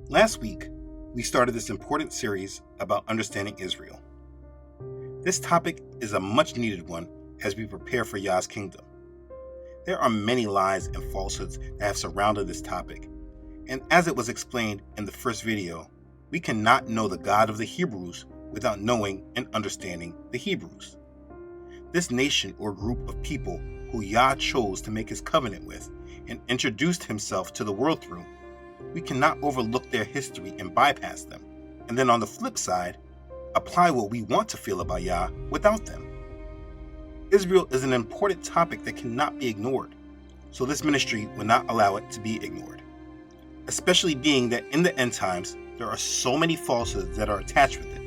Last week, we started this important series about understanding Israel. This topic is a much needed one as we prepare for Yah's kingdom. There are many lies and falsehoods that have surrounded this topic, and as it was explained in the first video, we cannot know the God of the Hebrews without knowing and understanding the Hebrews. This nation or group of people who Yah chose to make his covenant with and introduced himself to the world through, we cannot overlook their history and bypass them, and then on the flip side, apply what we want to feel about Yah without them. Israel is an important topic that cannot be ignored, so this ministry will not allow it to be ignored, especially being that in the end times, there are so many falsehoods that are attached with it.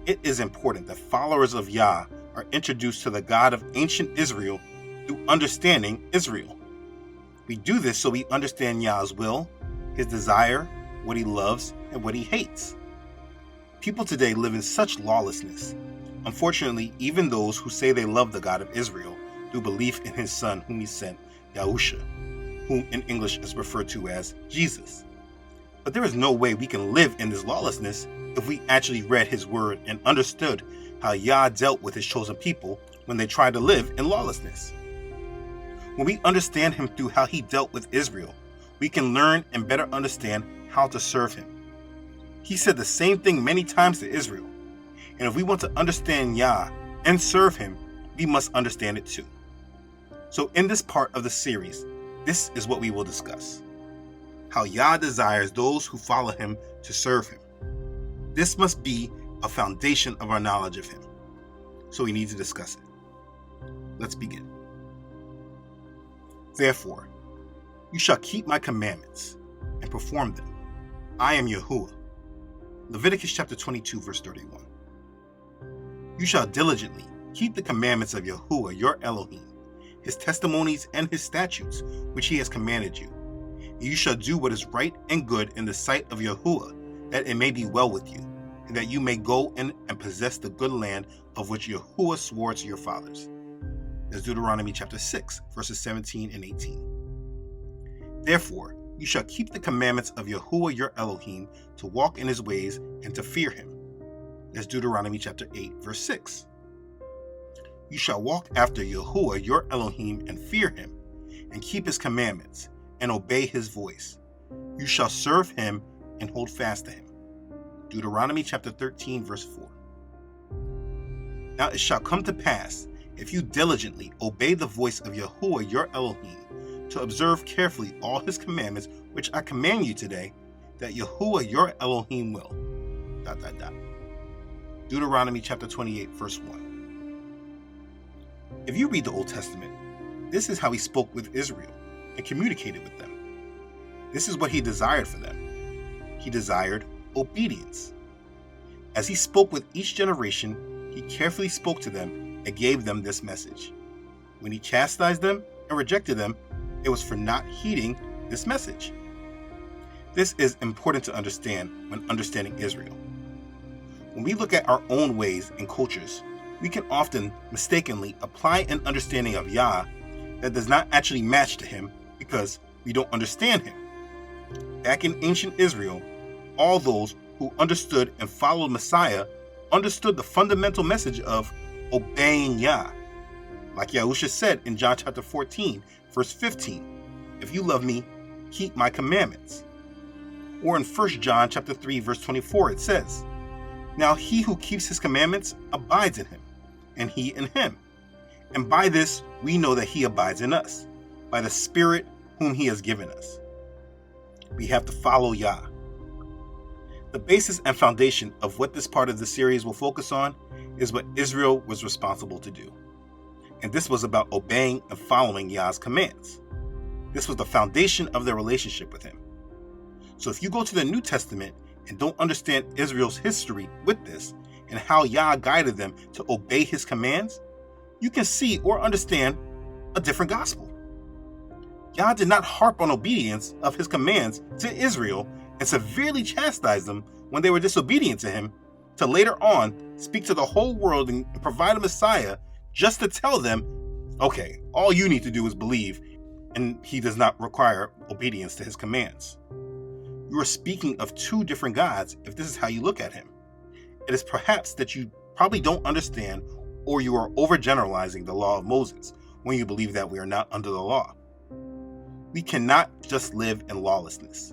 It is important that followers of Yah are introduced to the God of ancient Israel through understanding Israel. We do this so we understand Yah's will, his desire, what he loves, and what he hates. People today live in such lawlessness. Unfortunately, even those who say they love the God of Israel through belief in his son whom he sent, Yahusha, whom in English is referred to as Jesus. But there is no way we can live in this lawlessness if we actually read his word and understood how Yah dealt with his chosen people when they tried to live in lawlessness. When we understand him through how he dealt with Israel, we can learn and better understand how to serve him. He said the same thing many times to Israel, and if we want to understand Yah and serve him, we must understand it too. So in this part of the series, this is what we will discuss: how Yah desires those who follow him to serve him. This must be a foundation of our knowledge of him, so we need to discuss it. Let's begin. Therefore, you shall keep my commandments and perform them. I am Yahuwah. Leviticus chapter 22, verse 31. You shall diligently keep the commandments of Yahuwah your Elohim, his testimonies and his statutes, which he has commanded you. And you shall do what is right and good in the sight of Yahuwah, that it may be well with you, and that you may go in and possess the good land of which Yahuwah swore to your fathers. That's Deuteronomy chapter 6, verses 17 and 18. Therefore, you shall keep the commandments of Yahuwah your Elohim to walk in his ways and to fear him. That's Deuteronomy chapter 8, verse 6. You shall walk after Yahuwah your Elohim and fear him, and keep his commandments, and obey his voice. You shall serve him and hold fast to him. Deuteronomy chapter 13, verse 4. Now it shall come to pass, if you diligently obey the voice of Yahuwah your Elohim, to observe carefully all his commandments which I command you today, that Yahuwah your Elohim will. Deuteronomy chapter 28, verse 1. If you read the Old Testament, this is how he spoke with Israel and communicated with them. This is what he desired for them. He desired obedience. As he spoke with each generation, he carefully spoke to them and gave them this message. When he chastised them and rejected them, it was for not heeding this message. This is important to understand when understanding Israel. When we look at our own ways and cultures, we can often mistakenly apply an understanding of Yah that does not actually match to him because we don't understand him. Back in ancient Israel, all those who understood and followed Messiah understood the fundamental message of obeying Yah. Like Yahusha said in John chapter 14, verse 15, if you love me, keep my commandments. Or in 1 John chapter 3, verse 24, it says, now he who keeps his commandments abides in him, and he in him. And by this we know that he abides in us, by the Spirit whom he has given us. We have to follow Yah. The basis and foundation of what this part of the series will focus on is what Israel was responsible to do. And this was about obeying and following Yah's commands. This was the foundation of their relationship with him. So if you go to the New Testament and don't understand Israel's history with this and how Yah guided them to obey his commands, you can see or understand a different gospel. Yah did not harp on obedience of his commands to Israel and severely chastise them when they were disobedient to him, to later on speak to the whole world and provide a Messiah just to tell them, okay, all you need to do is believe, and he does not require obedience to his commands. You are speaking of two different gods if this is how you look at him. It is perhaps that you probably don't understand, or you are overgeneralizing the law of Moses when you believe that we are not under the law. We cannot just live in lawlessness.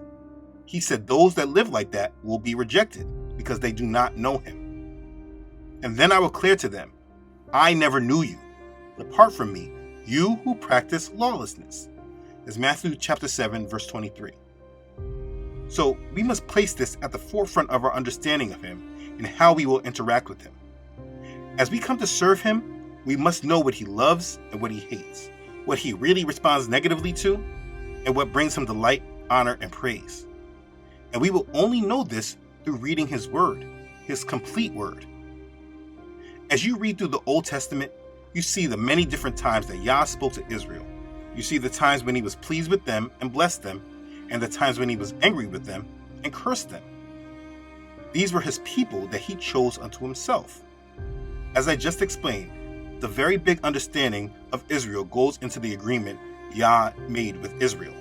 He said those that live like that will be rejected because they do not know him. And then I will declare to them, I never knew you. Depart from me, you who practice lawlessness. As Matthew chapter 7, verse 23. So we must place this at the forefront of our understanding of him and how we will interact with him. As we come to serve him, we must know what he loves and what he hates, what he really responds negatively to, and what brings him delight, honor, and praise. And we will only know this through reading his word, his complete word. As you read through the Old Testament, you see the many different times that Yah spoke to Israel. You see the times when he was pleased with them and blessed them, and the times when he was angry with them and cursed them. These were his people that he chose unto himself. As I just explained, the very big understanding of Israel goes into the agreement Yah made with Israel.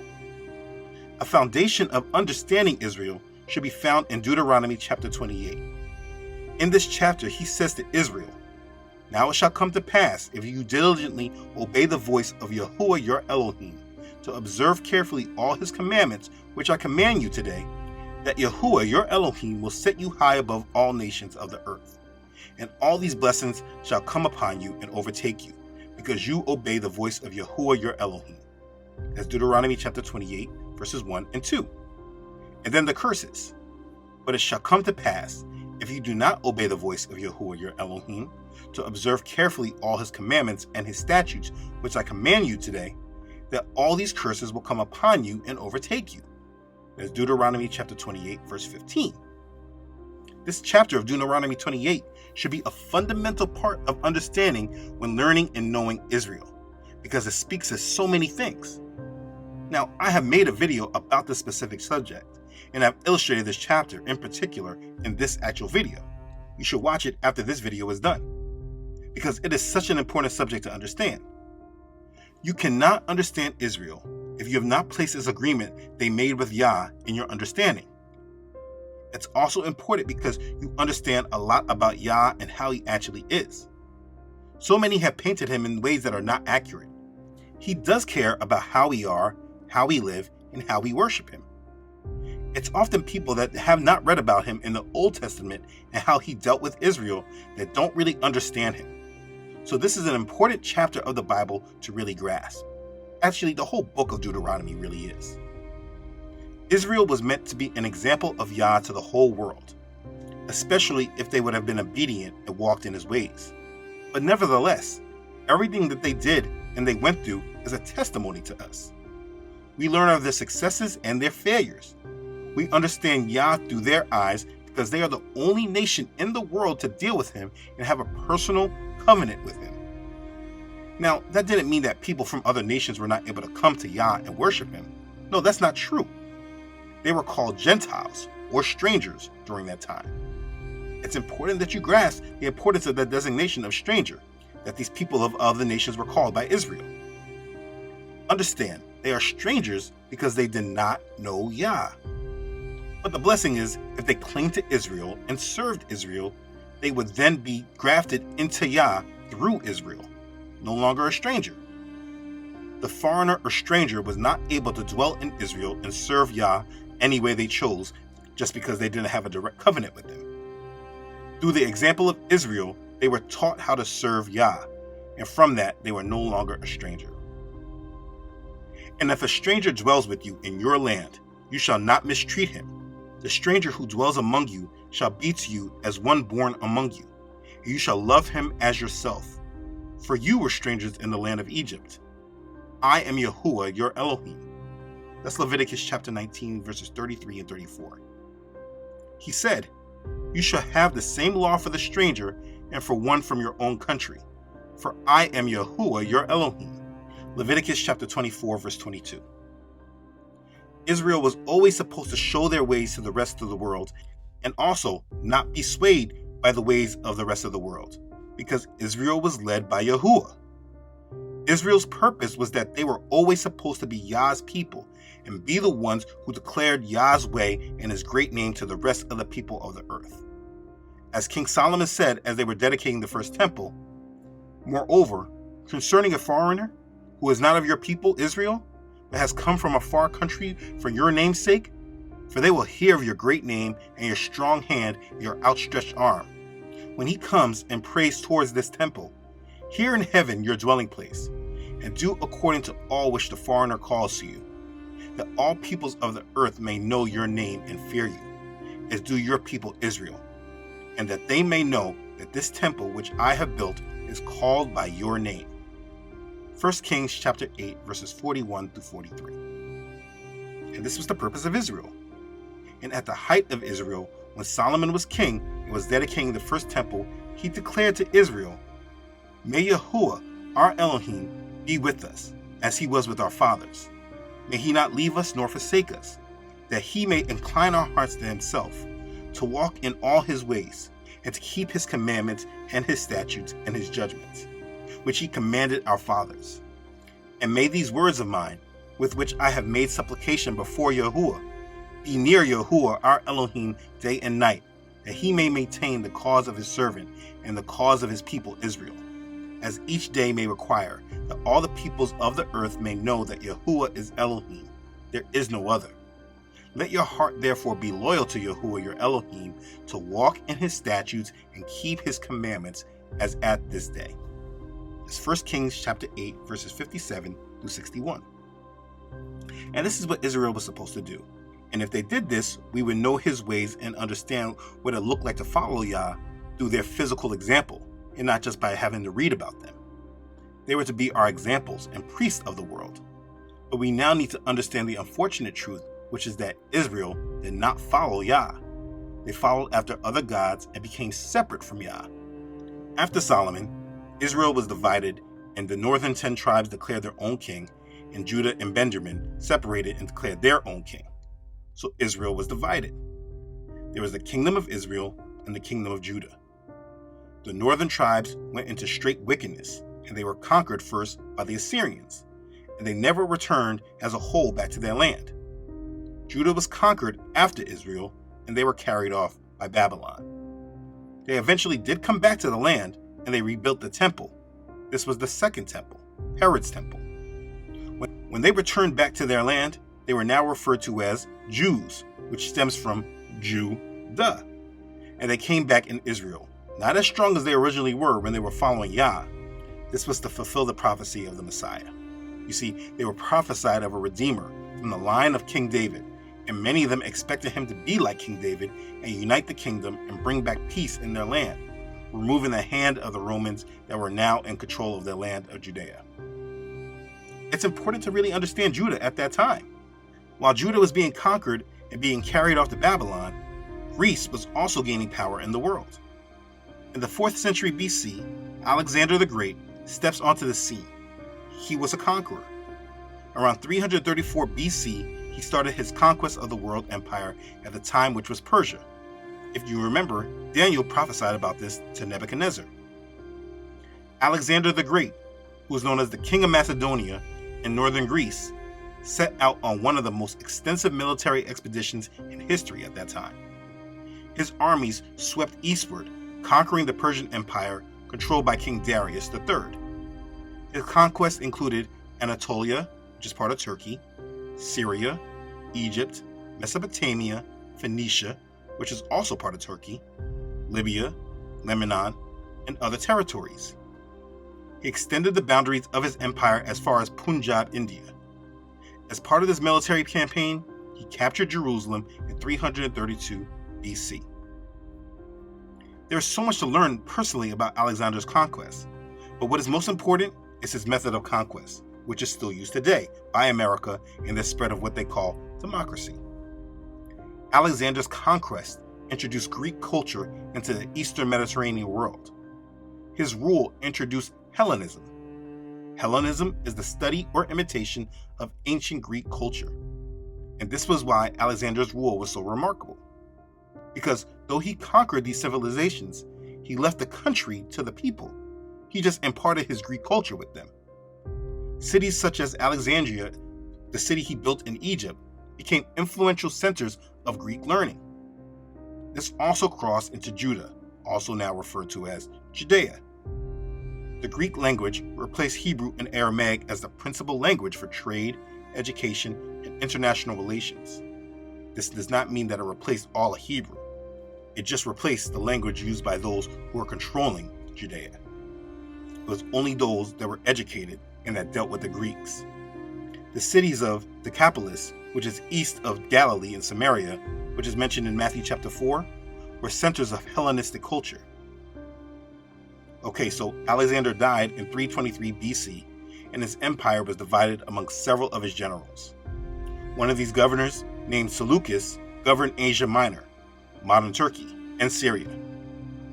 A foundation of understanding Israel should be found in Deuteronomy chapter 28. In this chapter, he says to Israel, Now it shall come to pass, if you diligently obey the voice of Yahuwah your Elohim, to observe carefully all his commandments, which I command you today, that Yahuwah your Elohim will set you high above all nations of the earth. And all these blessings shall come upon you and overtake you, because you obey the voice of Yahuwah your Elohim. That's Deuteronomy chapter 28, verses 1 and 2. And then the curses. But it shall come to pass, if you do not obey the voice of Yahuwah your Elohim, to observe carefully all his commandments and his statutes, which I command you today, that all these curses will come upon you and overtake you. That's Deuteronomy chapter 28, verse 15. This chapter of Deuteronomy 28 should be a fundamental part of understanding when learning and knowing Israel, because it speaks to so many things. Now, I have made a video about this specific subject, and I've illustrated this chapter in particular in this actual video. You should watch it after this video is done, because it is such an important subject to understand. You cannot understand Israel if you have not placed this agreement they made with Yah in your understanding. It's also important because you understand a lot about Yah and how he actually is. So many have painted him in ways that are not accurate. He does care about how we are, how we live, and how we worship him. It's often people that have not read about him in the Old Testament and how he dealt with Israel that don't really understand him. So this is an important chapter of the Bible to really grasp. Actually, the whole book of Deuteronomy really is. Israel was meant to be an example of Yah to the whole world, especially if they would have been obedient and walked in his ways. But nevertheless, everything that they did and they went through is a testimony to us. We learn of their successes and their failures. We understand Yah through their eyes because they are the only nation in the world to deal with him and have a personal covenant with him. Now, that didn't mean that people from other nations were not able to come to Yah and worship him. No, that's not true. They were called Gentiles or strangers during that time. It's important that you grasp the importance of the designation of stranger that these people of other nations were called by Israel. Understand, they are strangers because they did not know Yah. But the blessing is, if they clinged to Israel and served Israel, they would then be grafted into Yah through Israel, no longer a stranger. The foreigner or stranger was not able to dwell in Israel and serve Yah any way they chose just because they didn't have a direct covenant with him. Through the example of Israel, they were taught how to serve Yah, and from that, they were no longer a stranger. And if a stranger dwells with you in your land, you shall not mistreat him. The stranger who dwells among you shall be to you as one born among you, and you shall love him as yourself. For you were strangers in the land of Egypt. I am Yahuwah your Elohim. That's Leviticus chapter 19, verses 33 and 34. He said, You shall have the same law for the stranger and for one from your own country. For I am Yahuwah your Elohim. Leviticus chapter 24, verse 22. Israel was always supposed to show their ways to the rest of the world and also not be swayed by the ways of the rest of the world, because Israel was led by Yahuwah. Israel's purpose was that they were always supposed to be Yah's people and be the ones who declared Yah's way and his great name to the rest of the people of the earth. As King Solomon said as they were dedicating the first temple, "Moreover, concerning a foreigner who is not of your people Israel, but has come from a far country for your name's sake, for they will hear of your great name and your strong hand and your outstretched arm. When he comes and prays towards this temple, hear in heaven your dwelling place, and do according to all which the foreigner calls to you, that all peoples of the earth may know your name and fear you, as do your people Israel, and that they may know that this temple which I have built is called by your name." 1 Kings chapter 8, verses 41 through 43. And this was the purpose of Israel. And at the height of Israel, when Solomon was king and was dedicating the first temple, he declared to Israel, "May Yahuwah, our Elohim, be with us, as he was with our fathers. May he not leave us nor forsake us, that he may incline our hearts to himself, to walk in all his ways, and to keep his commandments and his statutes and his judgments, which he commanded our fathers. And may these words of mine, with which I have made supplication before Yahuwah, be near Yahuwah our Elohim day and night, that he may maintain the cause of his servant and the cause of his people Israel, as each day may require, that all the peoples of the earth may know that Yahuwah is Elohim, there is no other. Let your heart therefore be loyal to Yahuwah your Elohim, to walk in his statutes and keep his commandments as at this day." It's 1 Kings chapter 8, verses 57 through 61. And this is what Israel was supposed to do. And if they did this, we would know his ways and understand what it looked like to follow Yah through their physical example, and not just by having to read about them. They were to be our examples and priests of the world. But we now need to understand the unfortunate truth, which is that Israel did not follow Yah. They followed after other gods and became separate from Yah. After Solomon, Israel was divided, and the northern 10 tribes declared their own king, and Judah and Benjamin separated and declared their own king. So Israel was divided. There was the kingdom of Israel and the kingdom of Judah. The northern tribes went into straight wickedness, and they were conquered first by the Assyrians, and they never returned as a whole back to their land. Judah was conquered after Israel, and they were carried off by Babylon. They eventually did come back to the land, and they rebuilt the temple. This was the second temple, Herod's temple. When they returned back to their land, they were now referred to as Jews, which stems from Judah. And they came back in Israel, not as strong as they originally were when they were following Yah. This was to fulfill the prophecy of the Messiah. You see, they were prophesied of a Redeemer from the line of King David, and many of them expected him to be like King David and unite the kingdom and bring back peace in their land, removing the hand of the Romans that were now in control of their land of Judea. It's important to really understand Judah at that time. While Judah was being conquered and being carried off to Babylon, Greece was also gaining power in the world. In the 4th century BC, Alexander the Great steps onto the scene. He was a conqueror. Around 334 BC, he started his conquest of the world empire at the time, which was Persia. If you remember, Daniel prophesied about this to Nebuchadnezzar. Alexander the Great, who was known as the King of Macedonia in northern Greece, set out on one of the most extensive military expeditions in history at that time. His armies swept eastward, conquering the Persian Empire controlled by King Darius III. His conquests included Anatolia, which is part of Turkey, Syria, Egypt, Mesopotamia, Phoenicia, which is also part of Turkey, Libya, Lebanon, and other territories. He extended the boundaries of his empire as far as Punjab, India. As part of this military campaign, he captured Jerusalem in 332 BC. There is so much to learn personally about Alexander's conquest, but what is most important is his method of conquest, which is still used today by America in the spread of what they call democracy. Alexander's conquest introduced Greek culture into the Eastern Mediterranean world. His rule introduced Hellenism. Hellenism is the study or imitation of ancient Greek culture. And this was why Alexander's rule was so remarkable. Because though he conquered these civilizations, he left the country to the people. He just imparted his Greek culture with them. Cities such as Alexandria the city he built in Egypt, became influential centers of Greek learning. This also crossed into Judah, also now referred to as Judea. The Greek language replaced Hebrew and Aramaic as the principal language for trade, education, and international relations. This does not mean that it replaced all of Hebrew. It just replaced the language used by those who were controlling Judea. It was only those that were educated and that dealt with the Greeks. The cities of Decapolis, which is east of Galilee and Samaria, which is mentioned in Matthew chapter 4, were centers of Hellenistic culture. Okay, so Alexander died in 323 BC, and his empire was divided among several of his generals. One of these governors, named Seleucus, governed Asia Minor, modern Turkey, and Syria.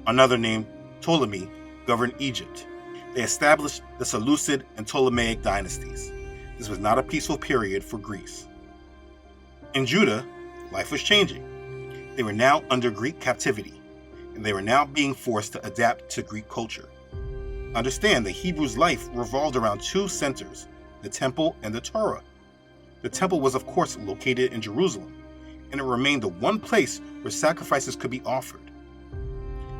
Another named Ptolemy governed Egypt. They established the Seleucid and Ptolemaic dynasties. This was not a peaceful period for Greece. In Judah, life was changing. They were now under Greek captivity, and they were now being forced to adapt to Greek culture. Understand that Hebrews' life revolved around two centers, the temple and the Torah. The temple was, of course, located in Jerusalem, and it remained the one place where sacrifices could be offered.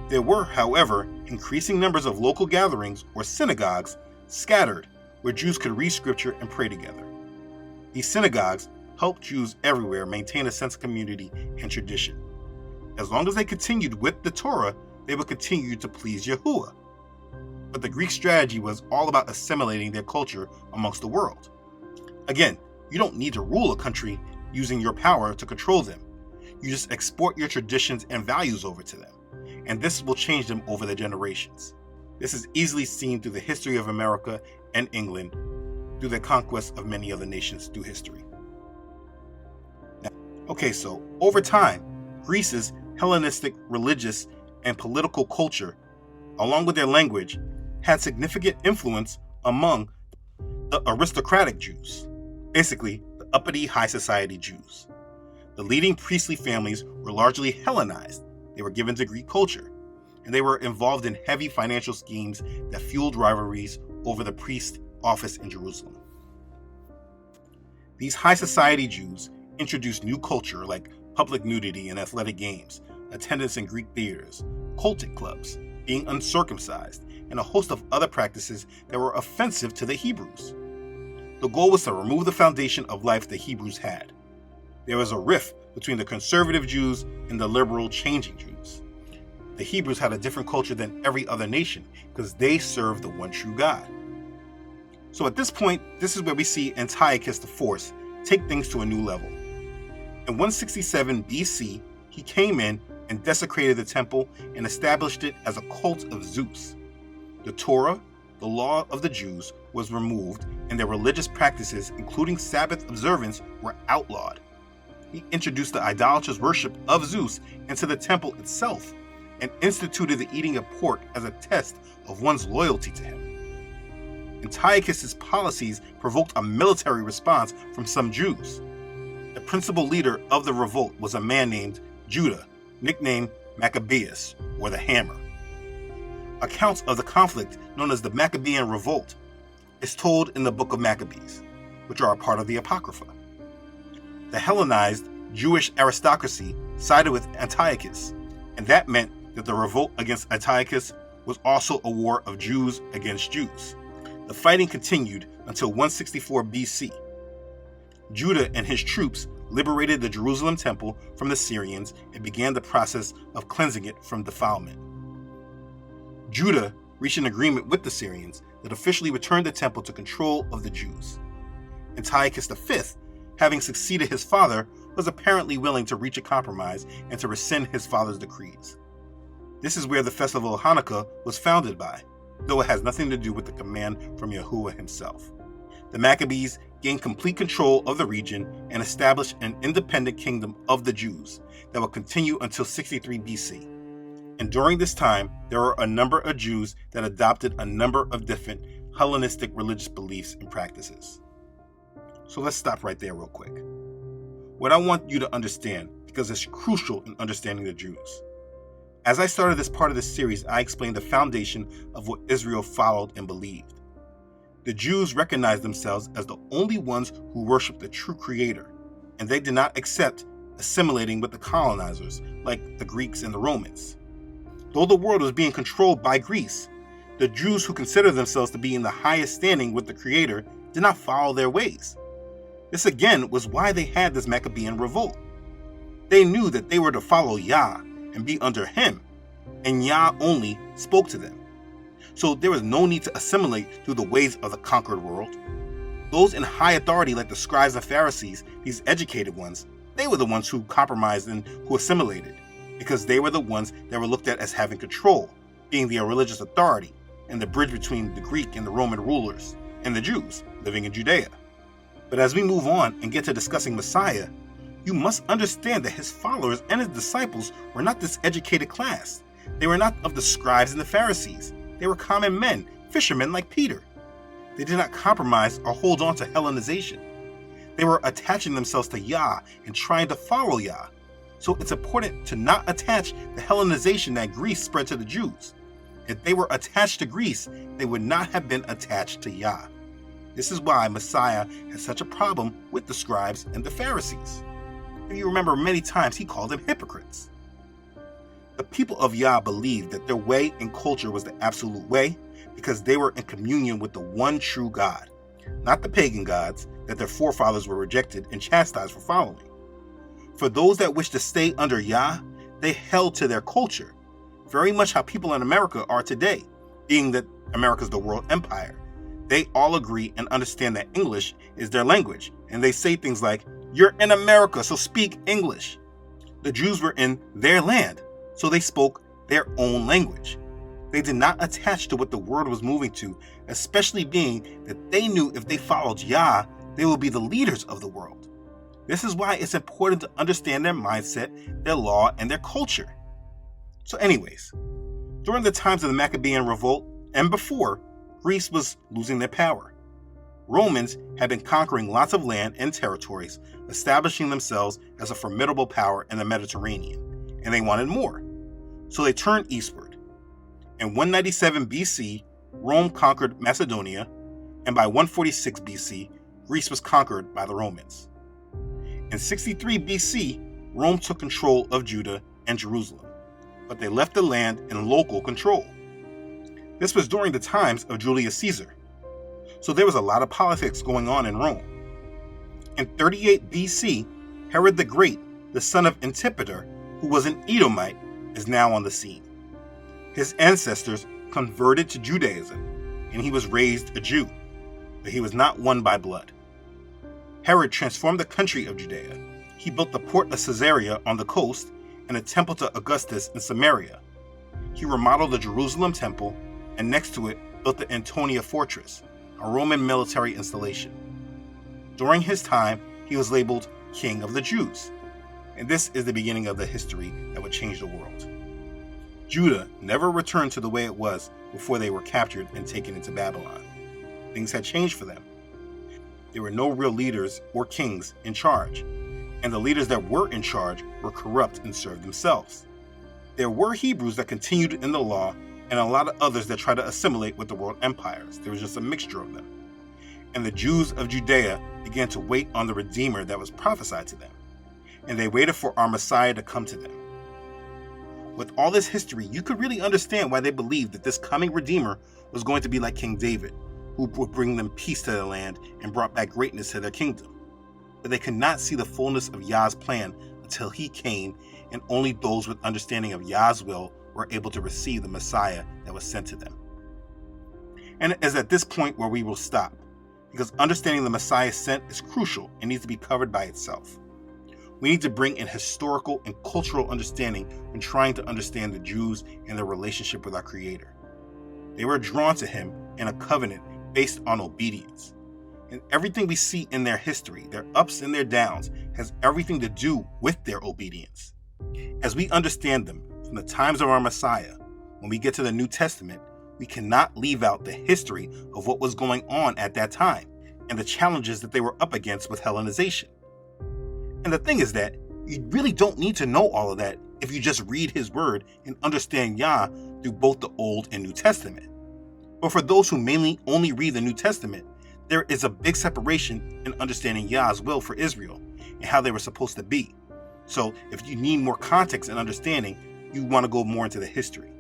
There were, however, increasing numbers of local gatherings or synagogues scattered where Jews could read scripture and pray together. These synagogues helped Jews everywhere maintain a sense of community and tradition. As long as they continued with the Torah, they would continue to please Yahuwah. But the Greek strategy was all about assimilating their culture amongst the world. Again, you don't need to rule a country using your power to control them. You just export your traditions and values over to them, and this will change them over the generations. This is easily seen through the history of America and England, through the conquest of many other nations through history. So over time, Greece's Hellenistic religious and political culture, along with their language, had significant influence among the aristocratic Jews, basically the uppity high society Jews. The leading priestly families were largely Hellenized. They were given to Greek culture, and they were involved in heavy financial schemes that fueled rivalries over the priest office in Jerusalem. These high society Jews introduced new culture like public nudity and athletic games, attendance in Greek theaters, cultic clubs, being uncircumcised, and a host of other practices that were offensive to the Hebrews. The goal was to remove the foundation of life the Hebrews had. There was a rift between the conservative Jews and the liberal changing Jews. The Hebrews had a different culture than every other nation because they served the one true God. So at this point, this is where we see Antiochus IV take things to a new level. In 167 BC, he came in and desecrated the temple and established it as a cult of Zeus. The Torah, the law of the Jews, was removed, and their religious practices, including Sabbath observance, were outlawed. He introduced the idolatrous worship of Zeus into the temple itself and instituted the eating of pork as a test of one's loyalty to him. Antiochus's policies provoked a military response from some Jews. The principal leader of the revolt was a man named Judah, nicknamed Maccabeus, or the Hammer. Accounts of the conflict, known as the Maccabean revolt, is told in the book of Maccabees, which are a part of the Apocrypha. The Hellenized Jewish aristocracy sided with Antiochus, and that meant that the revolt against Antiochus was also a war of Jews against Jews. The fighting continued until 164 BC. Judah and his troops liberated the Jerusalem temple from the Syrians and began the process of cleansing it from defilement. Judah reached an agreement with the Syrians that officially returned the temple to control of the Jews. Antiochus V, having succeeded his father, was apparently willing to reach a compromise and to rescind his father's decrees. This is where the festival of Hanukkah was founded by, though it has nothing to do with the command from Yahuwah himself. The Maccabees gained complete control of the region and established an independent kingdom of the Jews that would continue until 63 BC. And during this time, there were a number of Jews that adopted a number of different Hellenistic religious beliefs and practices. So let's stop right there real quick. What I want you to understand, because it's crucial in understanding the Jews. As I started this part of this series, I explained the foundation of what Israel followed and believed. The Jews recognized themselves as the only ones who worshiped the true Creator, and they did not accept assimilating with the colonizers like the Greeks and the Romans. Though the world was being controlled by Greece, the Jews who considered themselves to be in the highest standing with the Creator did not follow their ways. This again was why they had this Maccabean revolt. They knew that they were to follow Yah and be under Him, and Yah only spoke to them. So there was no need to assimilate through the ways of the conquered world. Those in high authority like the scribes and Pharisees, these educated ones, they were the ones who compromised and who assimilated, because they were the ones that were looked at as having control, being the religious authority and the bridge between the Greek and the Roman rulers and the Jews living in Judea. But as we move on and get to discussing Messiah, you must understand that his followers and his disciples were not this educated class. They were not of the scribes and the Pharisees. They were common men, fishermen like Peter. They did not compromise or hold on to Hellenization. They were attaching themselves to Yah and trying to follow Yah. So it's important to not attach the Hellenization that Greece spread to the Jews. If they were attached to Greece, they would not have been attached to Yah. This is why Messiah had such a problem with the scribes and the Pharisees. If you remember, many times he called them hypocrites. The people of Yah believed that their way and culture was the absolute way because they were in communion with the one true God, not the pagan gods that their forefathers were rejected and chastised for following. For those that wished to stay under Yah, they held to their culture, very much how people in America are today, being that America's the world empire. They all agree and understand that English is their language, and they say things like, "You're in America, so speak English." The Jews were in their land, so they spoke their own language. They did not attach to what the world was moving to, especially being that they knew if they followed Yah, they would be the leaders of the world. This is why it's important to understand their mindset, their law, and their culture. So anyways, during the times of the Maccabean revolt, and before, Greece was losing their power. Romans had been conquering lots of land and territories, establishing themselves as a formidable power in the Mediterranean, and they wanted more. So they turned eastward. In 197 BC, Rome conquered Macedonia, and by 146 BC, Greece was conquered by the Romans. In 63 BC, Rome took control of Judah and Jerusalem, but they left the land in local control. This was during the times of Julius Caesar, so there was a lot of politics going on in Rome. In 38 BC, Herod the Great, the son of Antipater, who was an Edomite, is now on the scene. His ancestors converted to Judaism, and he was raised a Jew, but he was not one by blood. Herod transformed the country of Judea. He built the port of Caesarea on the coast and a temple to Augustus in Samaria. He remodeled the Jerusalem temple and next to it built the Antonia fortress, a Roman military installation. During his time, he was labeled King of the Jews, and this is the beginning of the history that would change the world. Judah never returned to the way it was before they were captured and taken into Babylon. Things had changed for them. There were no real leaders or kings in charge, and the leaders that were in charge were corrupt and served themselves. There were Hebrews that continued in the law, and a lot of others that tried to assimilate with the world empires. There was just a mixture of them. And the Jews of Judea began to wait on the Redeemer that was prophesied to them, and they waited for our Messiah to come to them. With all this history, you could really understand why they believed that this coming Redeemer was going to be like King David, who would bring them peace to their land and brought back greatness to their kingdom. But they could not see the fullness of Yah's plan until he came, and only those with understanding of Yah's will were able to receive the Messiah that was sent to them. And it is at this point where we will stop, because understanding the Messiah sent is crucial and needs to be covered by itself. We need to bring in historical and cultural understanding when trying to understand the Jews and their relationship with our Creator. They were drawn to him in a covenant based on obedience. And everything we see in their history, their ups and their downs, has everything to do with their obedience. As we understand them from the times of our Messiah, when we get to the New Testament, we cannot leave out the history of what was going on at that time and the challenges that they were up against with Hellenization. And the thing is that you really don't need to know all of that if you just read his word and understand Yah through both the Old and New Testament. But for those who mainly only read the New Testament, there is a big separation in understanding Yah's will for Israel and how they were supposed to be. So if you need more context and understanding, you want to go more into the history.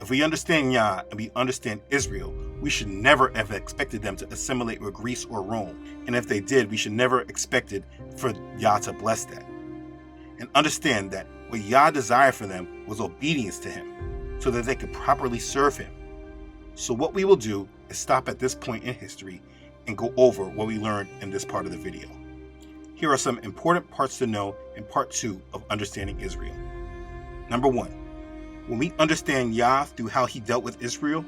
If we understand Yah and we understand Israel, we should never have expected them to assimilate with Greece or Rome. And if they did, we should never expected for Yah to bless that. And understand that what Yah desired for them was obedience to him, so that they could properly serve him. So what we will do is stop at this point in history and go over what we learned in this part of the video. Here are some important parts to know in part 2 of understanding Israel. Number 1, when we understand Yah through how he dealt with Israel,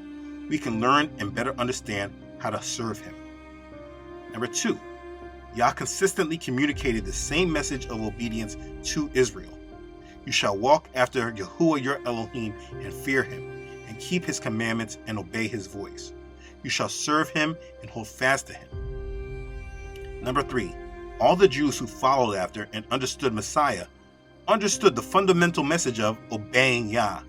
we can learn and better understand how to serve him. Number 2, Yah consistently communicated the same message of obedience to Israel. You shall walk after Yahuwah your Elohim and fear him, and keep his commandments and obey his voice. You shall serve him and hold fast to him. Number 3, all the Jews who followed after and understood Messiah understood the fundamental message of obeying Yah.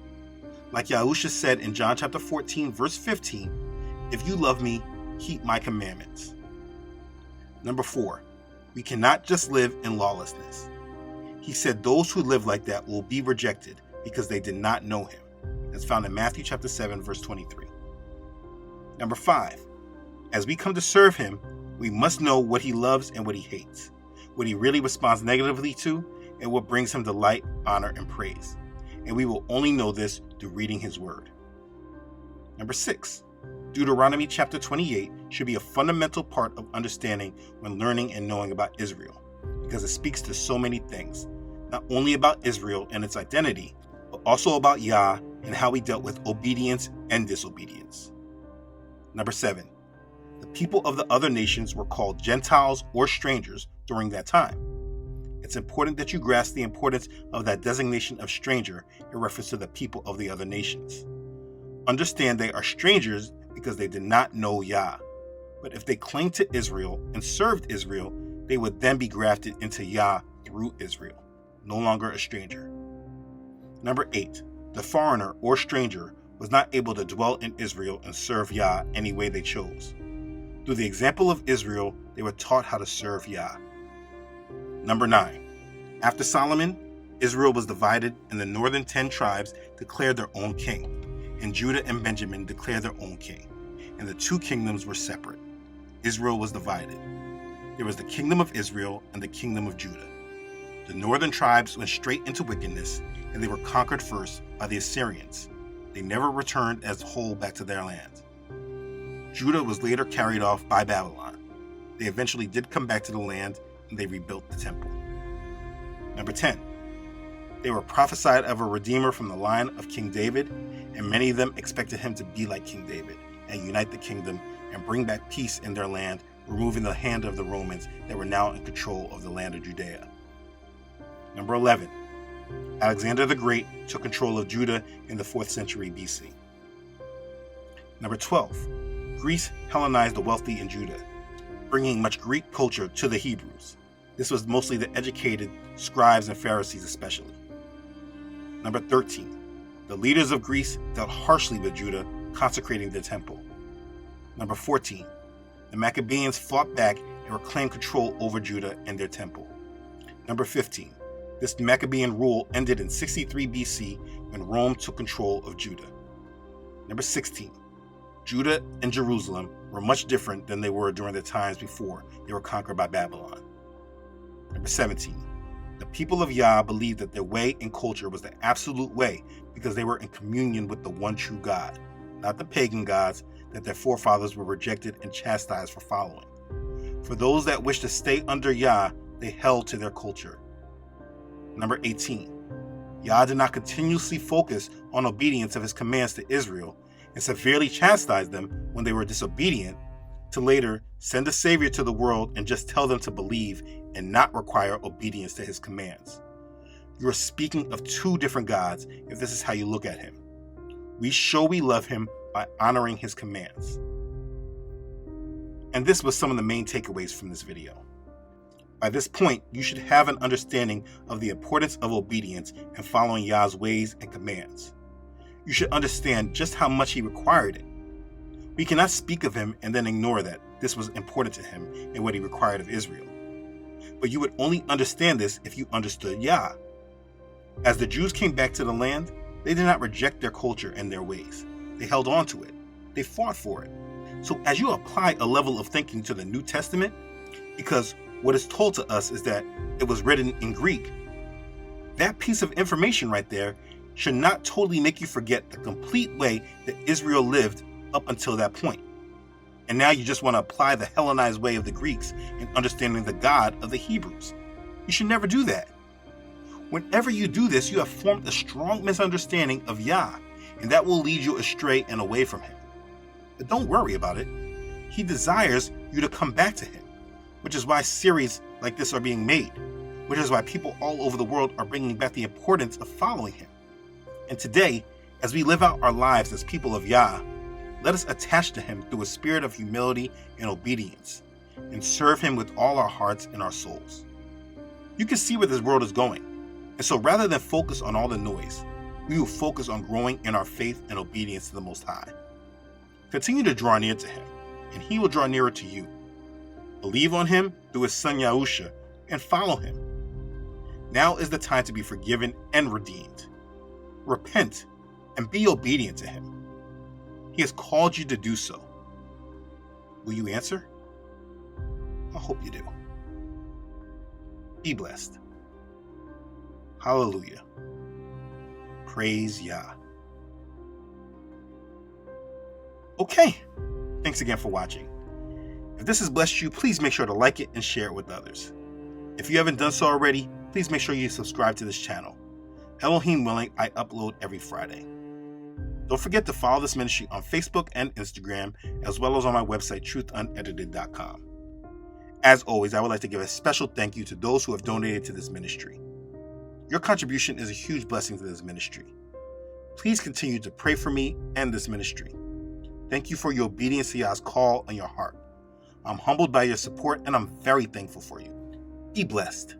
Like Yahusha said in John chapter 14, verse 15, if you love me, keep my commandments. Number 4, we cannot just live in lawlessness. He said those who live like that will be rejected because they did not know him. That's found in Matthew chapter 7, verse 23. Number 5, as we come to serve him, we must know what he loves and what he hates, what he really responds negatively to, and what brings him delight, honor, and praise. And we will only know this through reading his word. Number 6, Deuteronomy chapter 28 should be a fundamental part of understanding when learning and knowing about Israel, because it speaks to so many things, not only about Israel and its identity, but also about Yah and how he dealt with obedience and disobedience. Number 7, the people of the other nations were called Gentiles or strangers during that time. It's important that you grasp the importance of that designation of stranger in reference to the people of the other nations. Understand they are strangers because they did not know Yah. But if they claimed to Israel and served Israel, they would then be grafted into Yah through Israel, no longer a stranger. Number 8, the foreigner or stranger was not able to dwell in Israel and serve Yah any way they chose. Through the example of Israel, they were taught how to serve Yah. Number 9, after Solomon, Israel was divided and the northern 10 tribes declared their own king, and Judah and Benjamin declared their own king, and the two kingdoms were separate. Israel was divided. There was the kingdom of Israel and the kingdom of Judah. The northern tribes went straight into wickedness, and they were conquered first by the Assyrians. They never returned as a whole back to their land. Judah was later carried off by Babylon. They eventually did come back to the land, and they rebuilt the temple. Number 10, they were prophesied of a redeemer from the line of King David, and many of them expected him to be like King David and unite the kingdom and bring back peace in their land, removing the hand of the Romans that were now in control of the land of Judea. Number 11, Alexander the Great took control of Judah in the 4th century BC. Number 12, Greece Hellenized the wealthy in Judah, bringing much Greek culture to the Hebrews. This was mostly the educated scribes and Pharisees especially. Number 13, the leaders of Greece dealt harshly with Judah, consecrating their temple. Number 14, the Maccabeans fought back and reclaimed control over Judah and their temple. Number 15, this Maccabean rule ended in 63 BC when Rome took control of Judah. Number 16, Judah and Jerusalem were much different than they were during the times before they were conquered by Babylon. Number 17, the people of Yah believed that their way and culture was the absolute way because they were in communion with the one true God, not the pagan gods that their forefathers were rejected and chastised for following. For those that wished to stay under Yah, they held to their culture. Number 18, Yah did not continuously focus on obedience of his commands to Israel and severely chastise them when they were disobedient, to later send a savior to the world and just tell them to believe and not require obedience to his commands. You are speaking of two different gods if this is how you look at him. We show we love him by honoring his commands. And this was some of the main takeaways from this video. By this point, you should have an understanding of the importance of obedience and following Yah's ways and commands. You should understand just how much he required it. We cannot speak of him and then ignore that this was important to him and what he required of Israel. But you would only understand this if you understood Yah. As the Jews came back to the land, they did not reject their culture and their ways. They held on to it. They fought for it. So as you apply a level of thinking to the New Testament, because what is told to us is that it was written in Greek, that piece of information right there should not totally make you forget the complete way that Israel lived up until that point. And now you just want to apply the Hellenized way of the Greeks in understanding the God of the Hebrews. You should never do that. Whenever you do this, you have formed a strong misunderstanding of Yah, and that will lead you astray and away from him. But don't worry about it. He desires you to come back to him, which is why series like this are being made, which is why people all over the world are bringing back the importance of following him. And today, as we live out our lives as people of Yah, let us attach to him through a spirit of humility and obedience, and serve him with all our hearts and our souls. You can see where this world is going, and so rather than focus on all the noise, we will focus on growing in our faith and obedience to the Most High. Continue to draw near to him, and he will draw nearer to you. Believe on him through his son Yahusha, and follow him. Now is the time to be forgiven and redeemed. Repent and be obedient to him. He has called you to do so. Will you answer? I hope you do. Be blessed. Hallelujah. Praise Yah. Okay, thanks again for watching. If this has blessed you, please make sure to like it and share it with others. If you haven't done so already, please make sure you subscribe to this channel. Elohim willing, I upload every Friday. Don't forget to follow this ministry on Facebook and Instagram, as well as on my website, truthunedited.com. As always, I would like to give a special thank you to those who have donated to this ministry. Your contribution is a huge blessing to this ministry. Please continue to pray for me and this ministry. Thank you for your obedience to Yah's call on your heart. I'm humbled by your support, and I'm very thankful for you. Be blessed.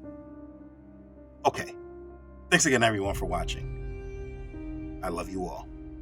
Okay, thanks again, everyone, for watching. I love you all.